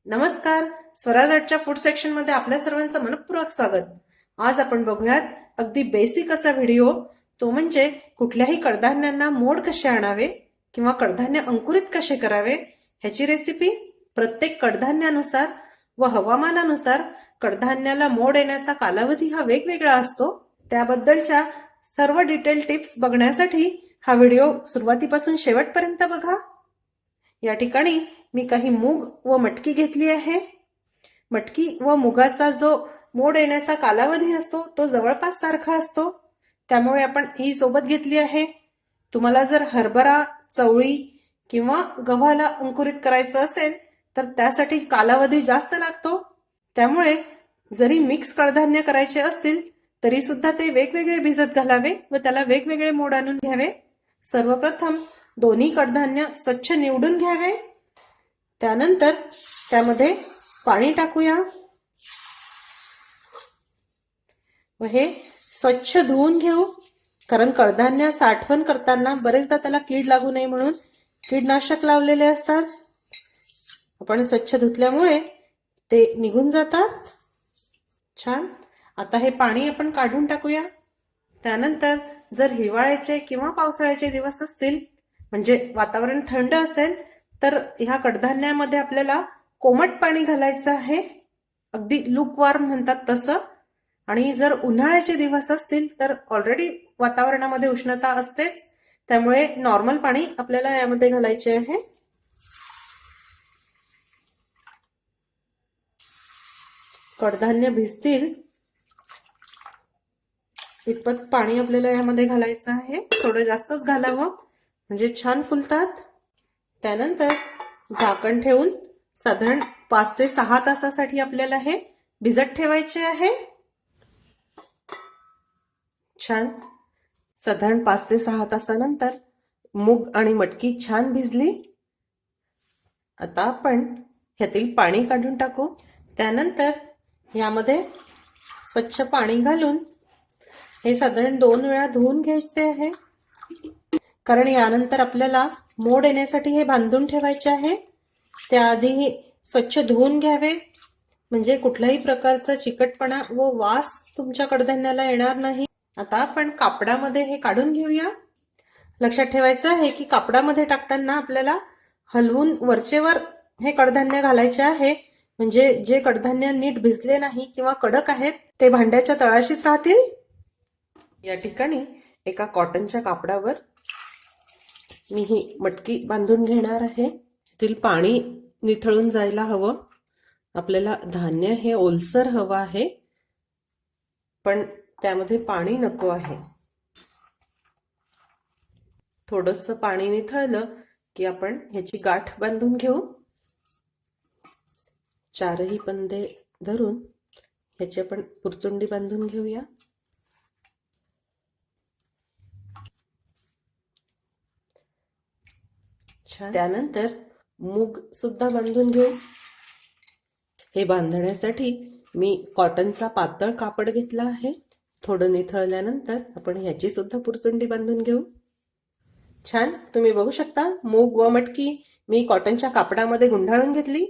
नमस्कार. Swaraj आर्टच्या food section मध्ये आपल्या सर्वांचं मनपूर्वक स्वागत. आज आपण बघूयात अगदी बेसिक असा व्हिडिओ, तो म्हणजे कुठल्याही कडधान्यांना मोड कसे आणावे किंवा कडधान्य अंकुरित कसे करावे ह्याची रेसिपी. प्रत्येक कडधान्यानुसार व हवामानानुसार कडधान्याला मोड येण्याचा कालावधी हा वेगवेगळा असतो. त्याबद्दलच्या सर्व डिटेल टिप्स बघण्यासाठी हा व्हिडिओ सुरुवातीपासून शेवटपर्यंत बघा. या ठिकाणी मी काही मूग व मटकी घेतली आहे. मटकी व मुगाचा जो मोड येण्याचा कालावधी असतो तो जवळपास सारखा असतो, त्यामुळे आपण ही सोबत घेतली आहे. तुम्हाला जर हरभरा, चवळी किंवा गव्हाला अंकुरित करायचं असेल तर त्यासाठी कालावधी जास्त लागतो. त्यामुळे जरी मिक्स कडधान्य करायचे असतील तरी सुद्धा ते वेगवेगळे भिजत घालावे व त्याला वेगवेगळे मोड आणून घ्यावे. सर्वप्रथम दोन्ही कडधान्य स्वच्छ निवडून घ्यावे. त्यानंतर त्यामध्ये पाणी टाकूया व हे स्वच्छ धुवून घेऊ, कारण कडधान्य साठवण करताना बरेचदा त्याला कीड लागू नये म्हणून कीडनाशक लावलेले असतात. आपण स्वच्छ धुतल्यामुळे ते निघून जातात. छान. आता हे पाणी आपण काढून टाकूया. त्यानंतर जर हिवाळ्याचे किंवा पावसाळ्याचे दिवस असतील, म्हणजे वातावरण थंड असेल, तर ह्या कडधान्यामध्ये आपल्याला कोमट पाणी घालायचं आहे, अगदी लूकवॉर्म म्हणतात तसं. आणि जर उन्हाळ्याचे दिवस असतील तर ऑलरेडी वातावरणामध्ये उष्णता असतेच, त्यामुळे नॉर्मल पाणी आपल्याला यामध्ये घालायचे आहे. कडधान्य भिजतील इतपत पाणी आपल्याला यामध्ये घालायचं आहे. थोडं जास्तच घालावं म्हणजे छान फुलतात. त्यानंतर झाकण ठेवून साधारण 5 ते 6 तासासाठी आपल्याला हे भिजत ठेवायचे आहे. छान. साधारण 5 ते 6 तासानंतर मूग आणि मटकी छान भिजली. आता आपण ह्यातील पाणी काढून टाकू. त्यानंतर यामध्ये स्वच्छ पाणी घालून हे साधारण 2 वेळा धुवून घ्यायचे आहे, कारण यानंतर आपल्याला मोड येण्यासाठी हे बांधून ठेवायचे आहे. त्याआधी हे स्वच्छ धुवून घ्यावे, म्हणजे कुठल्याही प्रकारचा चिकटपणा व वास तुमच्या कडधान्याला येणार नाही. आता आपण कापडामध्ये हे काढून घेऊया. लक्षात ठेवायचं आहे की कापडामध्ये टाकताना आपल्याला हलवून वरचेवर हे कडधान्य घालायचे आहे, म्हणजे जे कडधान्य नीट भिजले नाही किंवा कडक आहेत ते भांड्याच्या तळाशीच राहतील. या ठिकाणी एका कॉटनच्या कापडावर मी ही मटकी बांधून घेणार आहे. यातील पाणी निथळून जायला हवं. आपल्याला धान्य हे ओलसर हवं आहे, पण त्यामध्ये पाणी नको आहे. थोडंसं पाणी निथळलं की आपण ह्याची गाठ बांधून घेऊ. 4ही पंधे धरून ह्याची आपण पुरचुंडी बांधून घेऊया. त्यानंतर मूग सुद्धा बांधून घेऊ. हे बांधण्यासाठी मी कॉटनचा पातळ कापड घेतला आहे. थोडं निथळल्यानंतर आपण ह्याची सुद्धा पुरचुंडी बांधून घेऊ. छान. तुम्ही बघू शकता मूग व मटकी मी कॉटनच्या कापडामध्ये गुंडाळून घेतली.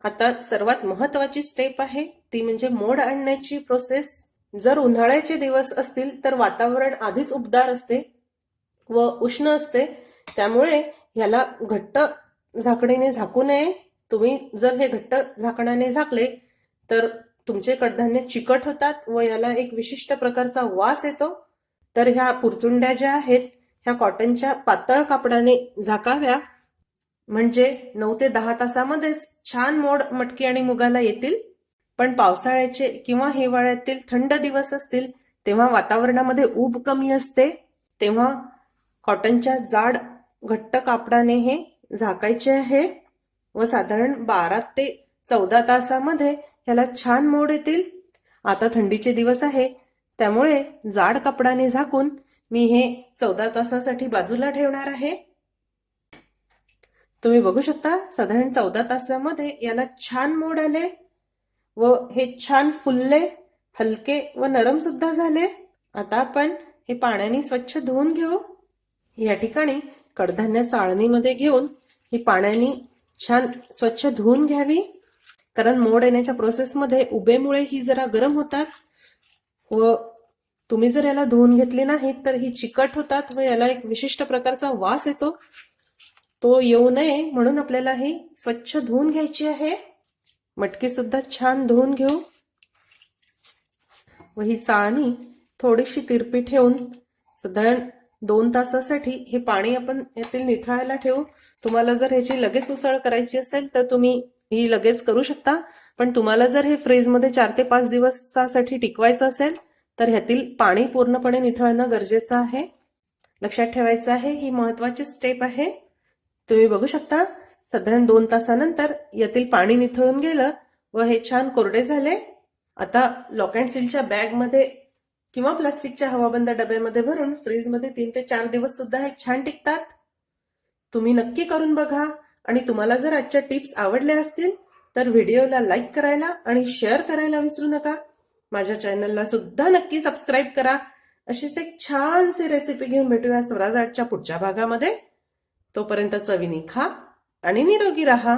आता सर्वात महत्वाची स्टेप आहे ती म्हणजे मोड आणण्याची प्रोसेस. जर उन्हाळ्याचे दिवस असतील तर वातावरण आधीच उबदार असते व उष्ण असते, त्यामुळे ह्याला घट्ट झाकणीने झाकू नये. तुम्ही जर हे घट्ट झाकणाने झाकले तर तुमचे कडधान्य चिकट होतात व याला एक विशिष्ट प्रकारचा वास येतो. तर ह्या पुरचुंड्या ज्या आहेत ह्या कॉटनच्या पातळ कापडाने झाकाव्या, म्हणजे 9 ते 10 तासामध्येच छान मोड मटकी आणि मुगाला येतील. पण पावसाळ्याचे किंवा हिवाळ्यातील थंड दिवस असतील तेव्हा वातावरणामध्ये ऊब कमी असते, तेव्हा कॉटनच्या जाड घट्ट कापडाने हे झाकायचे आहे व साधारण 12 ते 14 तासामध्ये ह्याला छान मोड येतील. आता थंडीचे दिवस आहे, त्यामुळे जाड कापडाने झाकून मी हे 14 तासासाठी बाजूला ठेवणार आहे. तुम्ही बघू शकता साधारण 14 तासामध्ये याला छान मोड आले व हे छान फुलले, हलके व नरम सुद्धा झाले. आता आपण हे पाण्याने स्वच्छ धुवून घेऊ. या ठिकाणी कडधान्य चाळणीमध्ये घेऊन ही पाण्याने छान स्वच्छ धुवून घ्यावी. कारण मोड येण्याच्या प्रोसेसमध्ये उभेमुळे ही जरा गरम होतात व तुम्ही जर याला धुवून घेतले नाहीत तर ही चिकट होतात व याला एक विशिष्ट प्रकारचा वास येतो. तो येऊ नये म्हणून आपल्याला ही स्वच्छ धुवून घ्यायची आहे. मटकी सुद्धा छान धुवून घेऊ व ही चाळणी थोडीशी तिरपी ठेवून साधारण 2 तासासाठी हे पाणी आपण यातील निथळायला ठेवू. तुम्हाला जर ह्याची लगेच उसळ करायची असेल तर तुम्ही ही लगेच करू शकता, पण तुम्हाला जर हे फ्रीजमध्ये 4 ते 5 दिवसासाठी टिकवायचं असेल तर ह्यातील पाणी पूर्णपणे निथळणं गरजेचं आहे. लक्षात ठेवायचं आहे, ही महत्वाची स्टेप आहे. तुम्ही बघू शकता साधारण 2 तासानंतर यातील पाणी निथळून गेलं व हे छान कोरडे झाले. आता लॉक अँड सीलच्या बॅगमध्ये किंवा प्लास्टिकच्या हवाबंद डब्यामध्ये भरून फ्रीजमध्ये 3 ते 4 दिवस सुद्धा हे छान टिकतात. तुम्ही नक्की करून बघा आणि तुम्हाला जर आजच्या टिप्स आवडल्या असतील तर व्हिडिओला लाईक करायला आणि शेअर करायला विसरू नका. माझ्या चॅनलला सुद्धा नक्की सबस्क्राईब करा. अशीच एक छानशी रेसिपी घेऊन भेटूया स्वराज आर्टच्या पुढच्या भागामध्ये. तोपर्यंत चवीने खा आणि निरोगी राहा.